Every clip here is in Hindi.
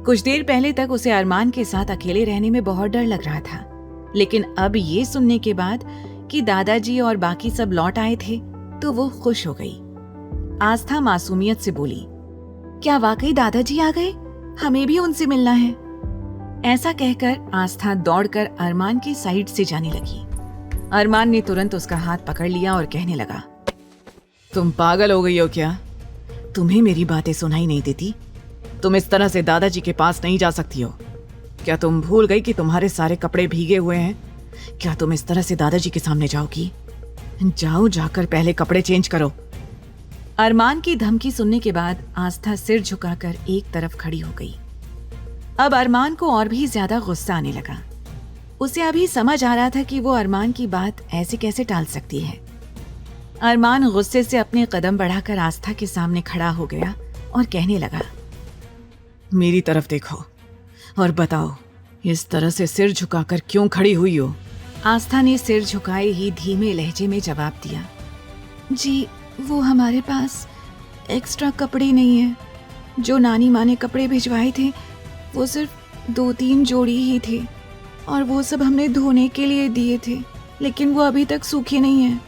कुछ देर पहले तक उसे अरमान के साथ अकेले रहने में बहुत डर लग रहा था, लेकिन अब ये सुनने के बाद कि दादाजी और बाकी सब लौट आए थे तो वो खुश हो गई। आस्था मासूमियत से बोली, क्या वाकई दादाजी आ गए? हमें भी उनसे मिलना है। ऐसा कहकर आस्था दौड़कर अरमान की साइड से जाने लगी। अरमान ने तुरंत उसका हाथ पकड़ लिया और कहने लगा, तुम पागल हो गई हो क्या? तुम्हें मेरी बातें सुनाई नहीं देती? तुम इस तरह से दादाजी के पास नहीं जा सकती हो। क्या तुम भूल गई कि तुम्हारे सारे कपड़े भीगे हुए हैं? क्या तुम इस तरह से दादाजी के सामने जाओगी? जाओ, जाकर पहले कपड़े चेंज करो। अरमान की धमकी सुनने के बाद आस्था सिर झुकाकर एक तरफ खड़ी हो गई। अब अरमान को और भी ज्यादा गुस्सा आने लगा। उसे अभी समझ आ रहा था कि वो अरमान की बात ऐसे कैसे टाल सकती है। अरमान गुस्से से अपने कदम बढ़ाकर आस्था के सामने खड़ा हो गया और कहने लगा, मेरी तरफ देखो और बताओ, इस तरह से सिर झुकाकर क्यों खड़ी हुई हो? आस्था ने सिर झुकाए ही धीमे लहजे में जवाब दिया, जी वो हमारे पास एक्स्ट्रा कपड़े नहीं है। जो नानी माँ ने कपड़े भिजवाए थे वो सिर्फ 2-3 जोड़ी ही थे और वो सब हमने धोने के लिए दिए थे, लेकिन वो अभी तक सूखे नहीं हैं।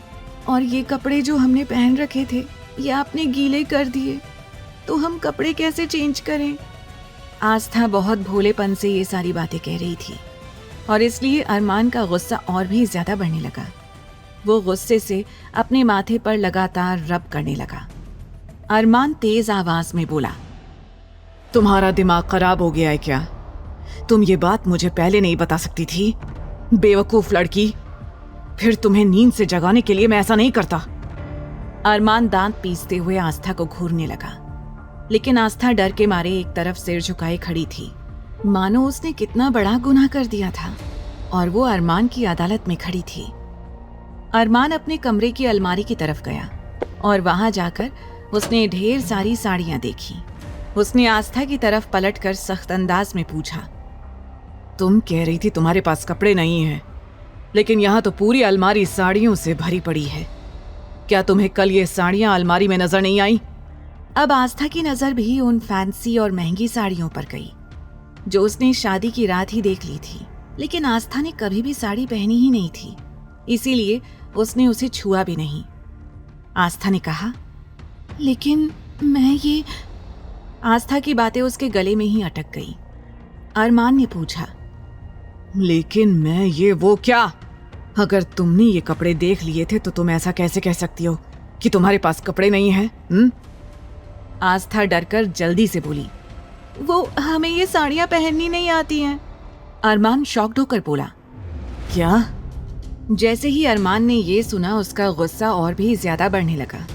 और ये कपड़े जो हमने पहन रखे थे ये आपने गीले कर दिए, तो हम कपड़े कैसे चेंज करें? आस्था बहुत भोलेपन से ये सारी बातें कह रही थी और इसलिए अरमान का गुस्सा और भी ज्यादा बढ़ने लगा। वो गुस्से से अपने माथे पर लगातार रब करने लगा। अरमान तेज आवाज में बोला, तुम्हारा दिमाग खराब हो गया है क्या? तुम ये बात मुझे पहले नहीं बता सकती थी? बेवकूफ लड़की, फिर तुम्हें नींद से जगाने के लिए मैं ऐसा नहीं करता। अरमान दांत पीसते हुए आस्था को घूरने लगा, लेकिन आस्था डर के मारे एक तरफ सिर झुकाए खड़ी थी, मानो उसने कितना बड़ा गुनाह कर दिया था और वो अरमान की अदालत में खड़ी थी। अरमान अपने कमरे की अलमारी की तरफ गया और वहां जाकर उसने ढेर सारी साड़ियां देखी। उसने आस्था की तरफ पलटकर सख्त अंदाज में पूछा, तुम कह रही थी तुम्हारे पास कपड़े नहीं हैं, लेकिन यहाँ तो पूरी अलमारी साड़ियों से भरी पड़ी है। क्या तुम्हें कल ये साड़ियाँ अलमारी में नजर नहीं आई? अब आस्था की नजर भी उन फैंसी और महंगी साड़ियों पर गई जो उसने शादी की रात ही देख ली थी, लेकिन आस्था ने कभी भी साड़ी पहनी ही नहीं थी, इसीलिए उसने उसे छुआ भी नहीं। आस्था ने कहा, लेकिन मैं ये... आस्था की बातें उसके गले में ही अटक गई। अरमान ने पूछा, लेकिन मैं ये वो क्या? अगर तुमने ये कपड़े देख लिए थे तो तुम ऐसा कैसे कह सकती हो कि तुम्हारे पास कपड़े नहीं हैं? आस्था डरकर जल्दी से बोली, वो हमें ये साड़ियां पहननी नहीं आती हैं। अरमान शॉक्ड होकर बोला, क्या? जैसे ही अरमान ने ये सुना उसका गुस्सा और भी ज्यादा बढ़ने लगा,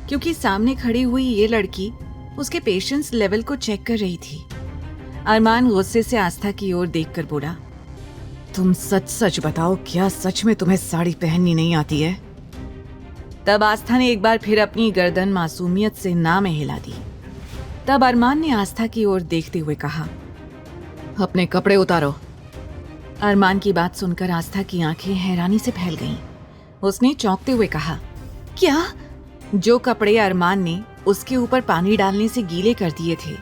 क्योंकि सामने खड़ी हुई ये लड़की उसके पेशेंस लेवल को चेक कर रही थी। अरमान गुस्से से आस्था की ओर देखकर बोला, तुम सच सच बताओ, क्या सच में तुम्हें साड़ी पहननी नहीं आती है? तब आस्था ने एक बार फिर अपनी गर्दन मासूमियत से ना में हिला दी। तब अरमान ने आस्था की ओर देखते हुए कहा, अपने कपड़े उतारो। अरमान की बात सुनकर आस्था की आंखें हैरानी से फैल गईं। उसने चौंकते हुए कहा, क्या? जो कपड़े अरमान ने उसके ऊपर पानी डालने से गीले कर दिए थे,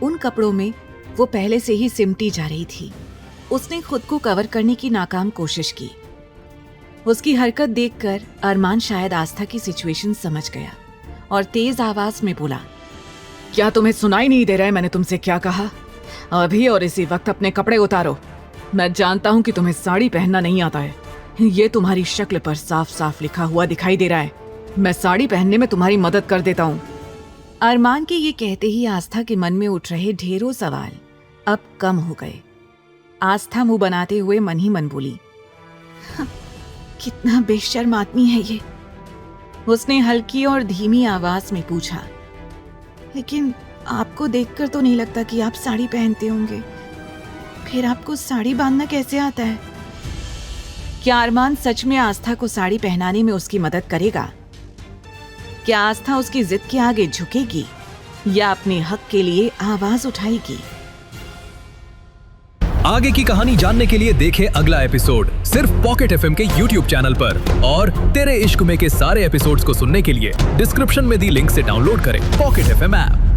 उन कपड़ों में वो पहले से ही सिमटी जा रही थी। उसने खुद को कवर करने की नाकाम कोशिश की। उसकी हरकत देखकर अरमान शायद आस्था की सिचुएशन समझ गया और तेज आवाज में बोला, क्या तुम्हें सुनाई नहीं दे रहा है मैंने तुमसे क्या कहा? अभी और इसी वक्त अपने कपड़े उतारो। मैं जानता हूं कि तुम्हें साड़ी पहनना नहीं आता है, ये तुम्हारी शक्ल पर साफ साफ लिखा हुआ दिखाई दे रहा है। मैं साड़ी पहनने में तुम्हारी मदद कर देता हूँ। अरमान के ये कहते ही आस्था के मन में उठ रहे ढेरों सवाल अब कम हो गए। आस्था मुंह बनाते हुए मन ही मन बोली, कितना बेशर्म आदमी है ये। उसने हल्की और धीमी आवाज में पूछा, लेकिन आपको देखकर तो नहीं लगता कि आप साड़ी पहनते होंगे, फिर आपको साड़ी बांधना कैसे आता है? क्या अरमान सच में आस्था को साड़ी पहनाने में उसकी मदद करेगा? क्या आस्था उसकी जिद के आगे झुकेगी या अपने हक के लिए आवाज उठाएगी? आगे की कहानी जानने के लिए देखें अगला एपिसोड सिर्फ पॉकेट एफएम के YouTube चैनल पर। और तेरे इश्क में के सारे एपिसोड्स को सुनने के लिए डिस्क्रिप्शन में दी लिंक से डाउनलोड करें पॉकेट एफएम ऐप।